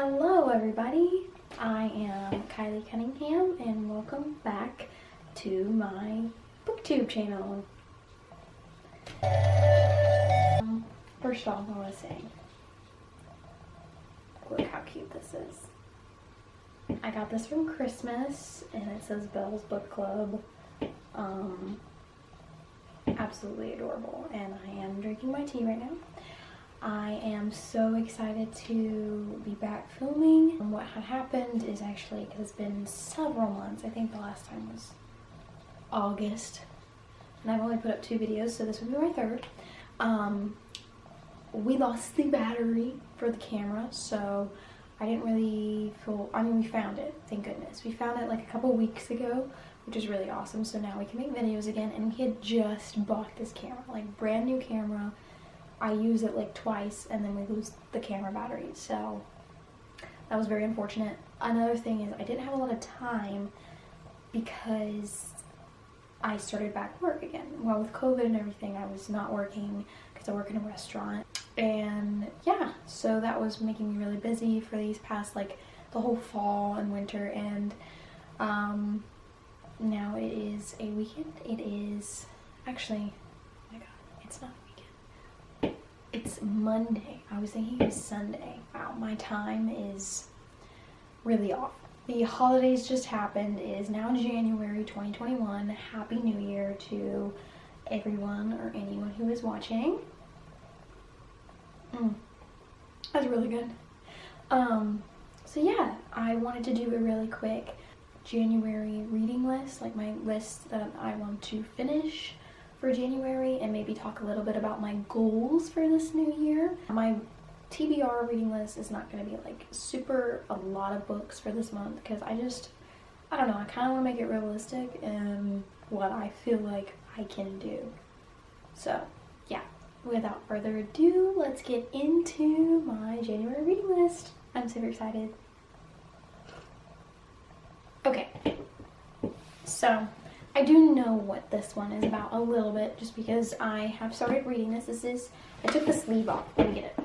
Hello everybody, I am Kylie Cunningham and welcome back to my booktube channel. First off, I want to say, look how cute this is. I got this from Christmas and it says Belle's Book Club. Absolutely adorable, and I am drinking my tea right now. I am so excited to be back filming. What had happened is actually, because it's been several months, I think the last time was August, and I've only put up 2 videos, so this will be my 3rd. We lost the battery for the camera, so I didn't really feel, we found it, thank goodness. We found it like a couple weeks ago, which is really awesome, so now we can make videos again, and we had just bought this camera, like brand new camera. I use it like twice and then we lose the camera battery, so that was very unfortunate. Another thing is I didn't have a lot of time because I started back work again. Well, with COVID and everything, I was not working because I work in a restaurant, and yeah, so that was making me really busy for these past, like, the whole fall and winter, and now it is a weekend. It is actually, oh my god, it's not a weekend. It's Monday. I was thinking it was Sunday. Wow, my time is really off. The holidays just happened. It is now January 2021. Happy New Year to everyone or anyone who is watching. That's really good. So yeah, I wanted to do a really quick January reading list, like my list that I want to finish for January, and maybe talk a little bit about my goals for this new year. My TBR reading list is not going to be like a lot of books for this month, because I don't know, I kind of want to make it realistic and what I feel like I can do. So yeah, without further ado, let's get into my January reading list. I'm super excited. Okay, so I do know what this one is about a little bit, just because I have started reading this. I took the sleeve off. Let me get it.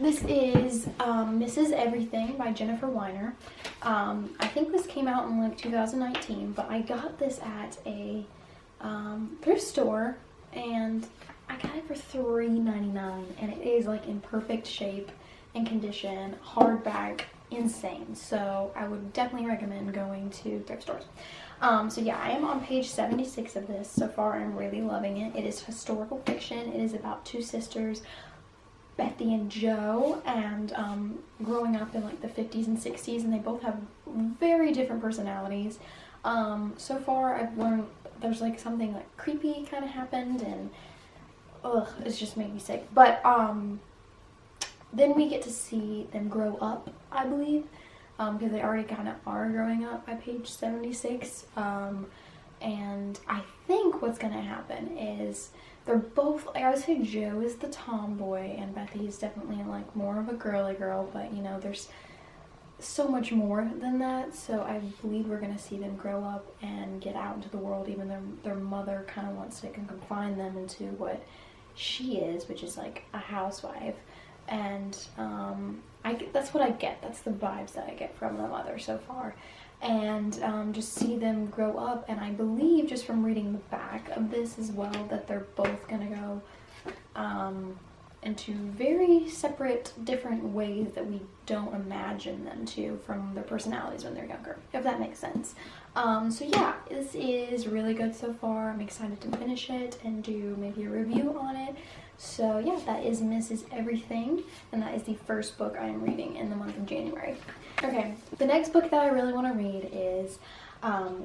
This is Mrs. Everything by Jennifer Weiner. I think this came out in like 2019, but I got this at a thrift store, and I got it for $3.99, and it is like in perfect shape and condition, hardback, insane. So I would definitely recommend going to thrift stores. So yeah, I am on page 76 of this. So far, I'm really loving it. It is historical fiction. It is about 2 sisters, Bethy and Jo, and growing up in like the 50s and 60s, and they both have very different personalities. So far, I've learned there's like something like creepy kind of happened, and ugh, it's just made me sick. But then we get to see them grow up, I believe. Because they already kind of are growing up by page 76, and I think what's going to happen is they're both, like, I would say Jo is the tomboy and Bethy is definitely like more of a girly girl, but you know, there's so much more than that, so I believe we're going to see them grow up and get out into the world, even though their mother kind of wants to confine them into what she is, which is like a housewife. And that's what I get. That's the vibes that I get from the mother so far. And just see them grow up. And I believe, just from reading the back of this as well, that they're both going to go into very separate, different ways that we don't imagine them to from their personalities when they're younger, if that makes sense. So yeah, this is really good so far. I'm excited to finish it and do maybe a review on it. So yeah, that is Mrs. Everything, and that is the first book I am reading in the month of January. Okay, the next book that I really want to read is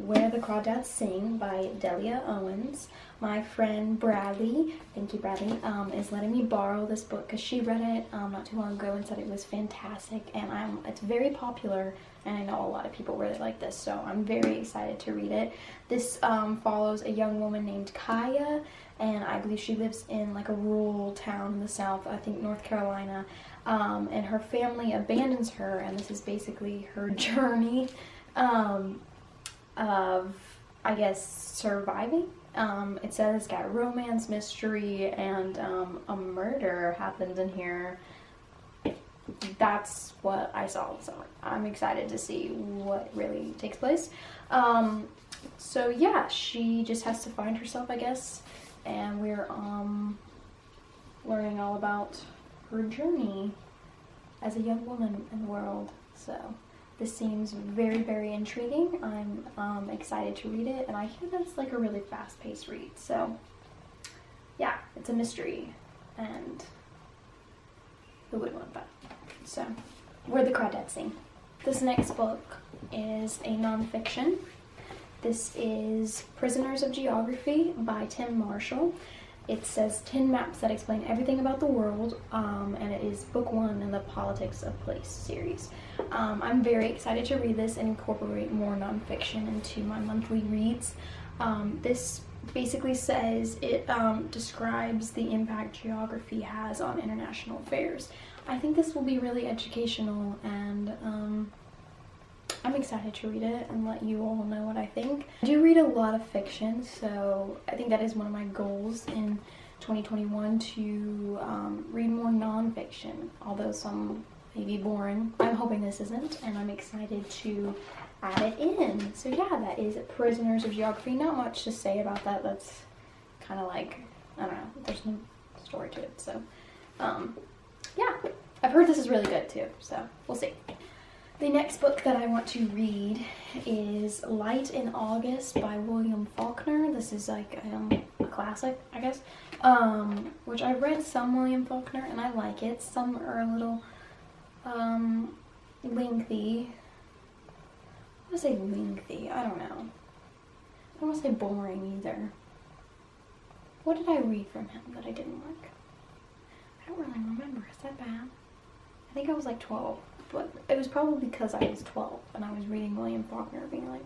Where the Crawdads Sing by Delia Owens. My friend Bradley, thank you Bradley, is letting me borrow this book because she read it not too long ago and said it was fantastic, and it's very popular, and I know a lot of people really like this, so I'm very excited to read it. This follows a young woman named Kaya, and I believe she lives in like a rural town in the south, I think North Carolina, and her family abandons her, and this is basically her journey of, I guess, surviving. It says it's got romance, mystery, and a murder happens in here. that's what I saw. So I'm excited to see what really takes place. So yeah, she just has to find herself, I guess, and we're learning all about her journey as a young woman in the world. So this seems very, very intriguing. I'm excited to read it, and I hear that it's like a really fast-paced read. So yeah, it's a mystery, and who would want that? So we're the Crawdads sing. This next book is a nonfiction. This is Prisoners of Geography by Tim Marshall. It says 10 maps that explain everything about the world, and it is book 1 in the Politics of Place series. I'm very excited to read this and incorporate more nonfiction into my monthly reads. This basically says it describes the impact geography has on international affairs. I think this will be really educational, and I'm excited to read it and let you all know what I think. I do read a lot of fiction, so I think that is one of my goals in 2021, to read more nonfiction, although some may be boring. I'm hoping this isn't, and I'm excited to add it in. So yeah, that is Prisoners of Geography. Not much to say about that. That's kind of like, I don't know, there's no story to it. So yeah, I've heard this is really good too, so we'll see. The next book that I want to read is Light in August by William Faulkner. This is like a classic, I guess, which I've read some William Faulkner and I like it. Some are a little lengthy. I want to say lengthy, I don't know. I don't want to say boring either. What did I read from him that I didn't like? I don't really remember. Is that bad? I think I was like 12. But it was probably because I was 12 and I was reading William Faulkner being like,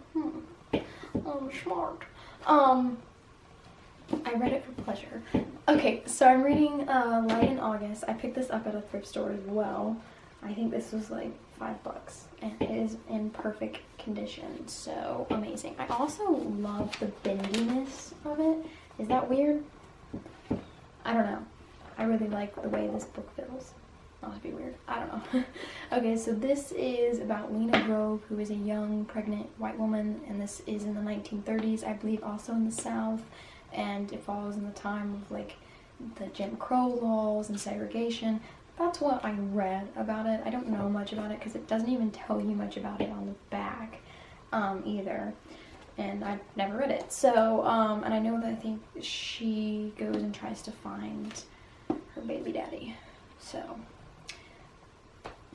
I'm smart. I read it for pleasure. Okay, so I'm reading Light in August. I picked this up at a thrift store as well. I think this was like $5 and it is in perfect condition, so amazing. I also love the bendiness of it. Is that weird? I don't know. I really like the way this book feels. That must be weird. I don't know. Okay, so this is about Lena Grove, who is a young, pregnant white woman, and this is in the 1930s, I believe, also in the South, and it follows in the time of, like, the Jim Crow laws and segregation. That's what I read about it. I don't know much about it because it doesn't even tell you much about it on the back either, and I've never read it. So, and I know that I think she goes and tries to find her baby daddy, so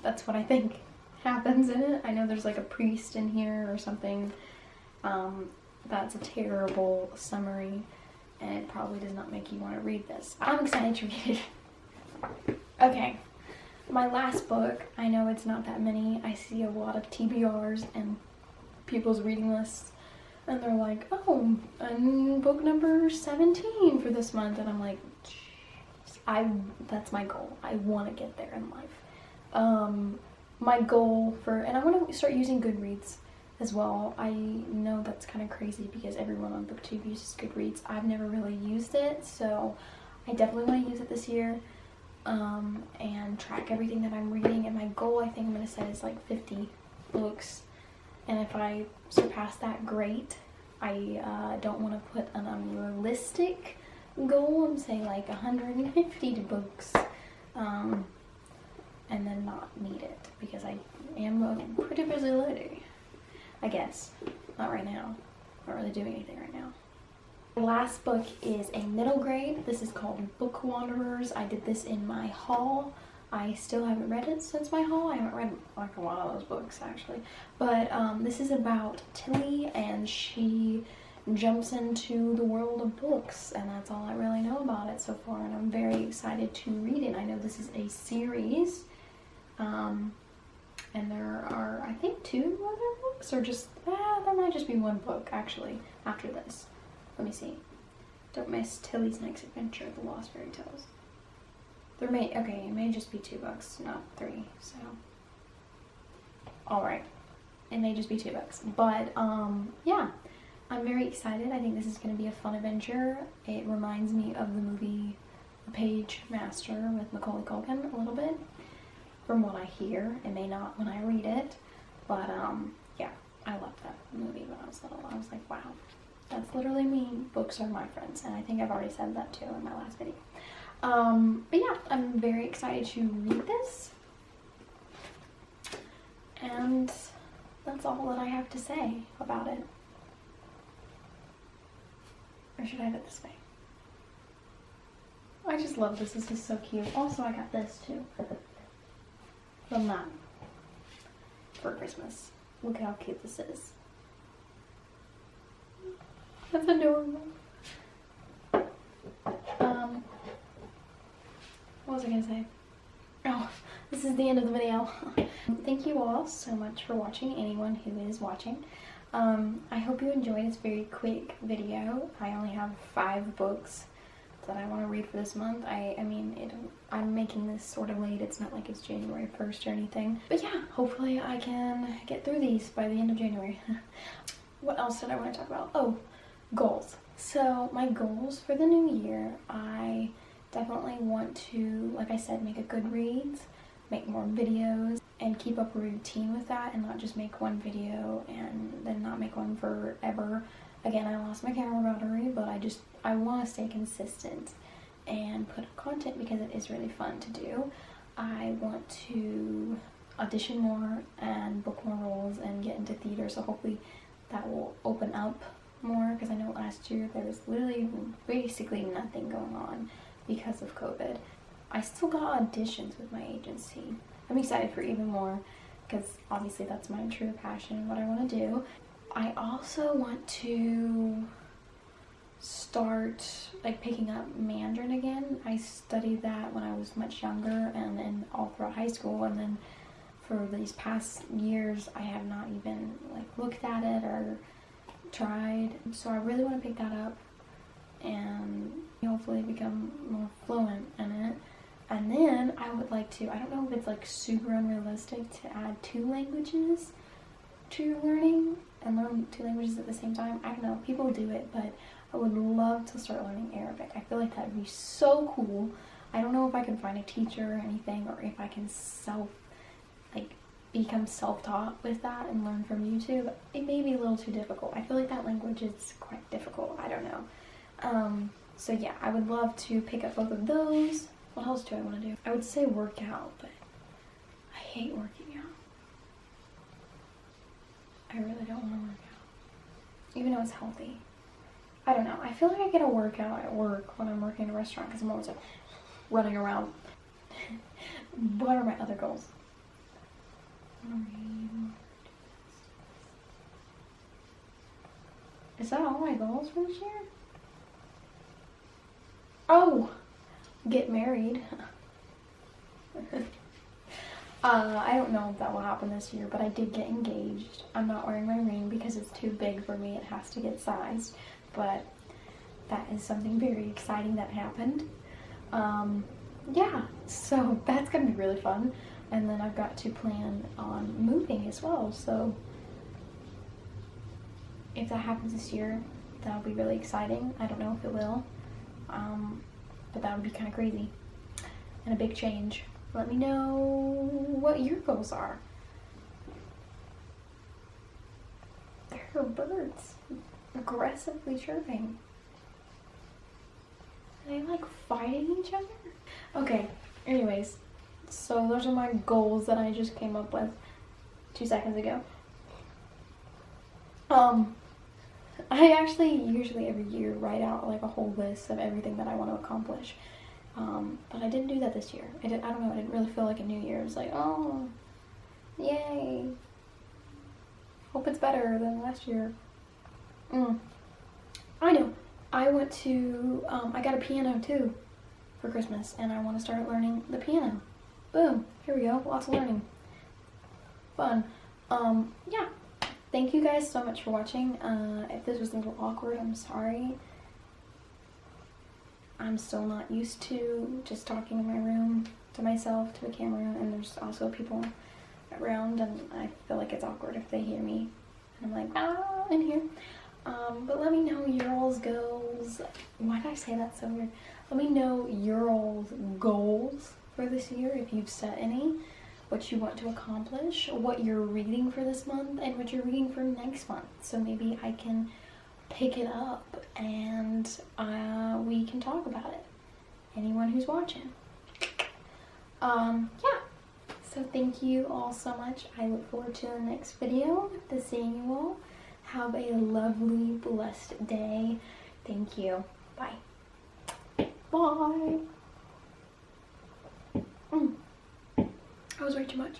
that's what I think happens in it. I know there's like a priest in here or something. That's a terrible summary, and it probably does not make you want to read this. I'm excited to read it. Okay, my last book. I know it's not that many. I see a lot of TBRs and people's reading lists, and they're like, oh, and book number 17 for this month, and I'm like, that's my goal. I want to get there in life. My goal and I want to start using Goodreads as well. I know that's kind of crazy because everyone on BookTube uses Goodreads. I've never really used it, so I definitely want to use it this year, and track everything that I'm reading. And my goal, I think I'm going to set, is like 50 books, and if I surpass that, great. I don't want to put an unrealistic goal and say like 150 books, and then not need it, because I am a pretty busy lady, I guess. Not right now. Not really doing anything right now. The last book is a middle grade. This is called Bookwanderers. I did this in my haul. I still haven't read it since my haul. I haven't read like a lot of those books actually. But this is about Tilly, and she jumps into the world of books, and that's all I really know about it so far, and I'm very excited to read it. I know this is a series, and there are, I think, 2 other books, or just, there might just be 1 book actually after this. Let me see. Don't Miss Tilly's Next Adventure, The Lost Fairy Tales. There may, okay, it may just be 2 books, not 3, so. Alright. It may just be 2 books, but, yeah. I'm very excited. I think this is going to be a fun adventure. It reminds me of the movie The Page Master with Macaulay Culkin a little bit. from what I hear. It may not when I read it, but yeah, I loved that movie when I was little. I was like, wow, that's literally me. Books are my friends, and I think I've already said that too in my last video. But yeah, I'm very excited to read this, and that's all that I have to say about it. Or should I have it this way? I just love this. This is so cute. Also, I got this too from that for Christmas. Look at how cute this is. That's adorable. What was I gonna say? Oh, this is the end of the video. Thank you all so much for watching, anyone who is watching. I hope you enjoyed this very quick video. I only have 5 books that I want to read for this month. I'm making this sort of late. It's not like it's January 1st or anything. But yeah, hopefully I can get through these by the end of January. What else did I want to talk about? Oh, goals. So my goals for the new year, I definitely want to, like I said, make a Goodreads, make more videos, and keep up a routine with that, and not just make one video and then not make one forever. Again, I lost my camera battery, but I want to stay consistent and put up content because it is really fun to do. I want to audition more and book more roles and get into theater, so hopefully that will open up more, because I know last year there was literally basically nothing going on because of COVID. I still got auditions with my agency. I'm excited for even more because obviously that's my true passion and what I want to do. I also want to start picking up Mandarin again. I studied that when I was much younger and then all throughout high school, and then for these past years I have not even looked at it or tried. So I really want to pick that up and hopefully become more fluent in it. And then I would like to, I don't know if it's super unrealistic to add 2 languages to learning and learn 2 languages at the same time. I don't know, people do it, but I would love to start learning Arabic. I feel like that would be so cool. I don't know if I can find a teacher or anything, or if I can become self-taught with that and learn from YouTube. It may be a little too difficult. I feel like that language is quite difficult. I don't know. So yeah, I would love to pick up both of those. What else do I want to do? I would say work out, but I hate working out. I really don't want to work out, even though it's healthy. I don't know. I feel like I get a workout at work when I'm working in a restaurant because I'm always running around. What are my other goals? Is that all my goals for this year? Oh! Get married. I don't know if that will happen this year, but I did get engaged. I'm not wearing my ring because it's too big for me. It has to get sized, but that is something very exciting that happened. Yeah, so that's gonna be really fun. And then I've got to plan on moving as well, so if that happens this year, that'll be really exciting. I don't know if it will. But that would be kind of crazy and a big change. Let me know what your goals are. There are birds aggressively chirping. Are they fighting each other? Okay, anyways, so those are my goals that I just came up with 2 seconds ago. I actually usually every year write out a whole list of everything that I want to accomplish, but I didn't do that this year. I don't know, I didn't really feel like a new year. It was oh, yay, hope it's better than last year. I know, I went to, I got a piano too for Christmas, and I want to start learning the piano. Boom, here we go, lots of learning. Fun. Yeah. Thank you guys so much for watching. If this was a little awkward, I'm sorry. I'm still not used to just talking in my room to myself, to a camera, and there's also people around, and I feel like it's awkward if they hear me. And I'm in here. But let me know your all's goals. Why did I say that so weird? Let me know your all's goals for this year, if you've set any. what you want to accomplish, what you're reading for this month, and what you're reading for next month. So maybe I can pick it up and we can talk about it. Anyone who's watching. Yeah. So thank you all so much. I look forward to the next video, to seeing you all. Have a lovely, blessed day. Thank you. Bye. Bye. That was way too much.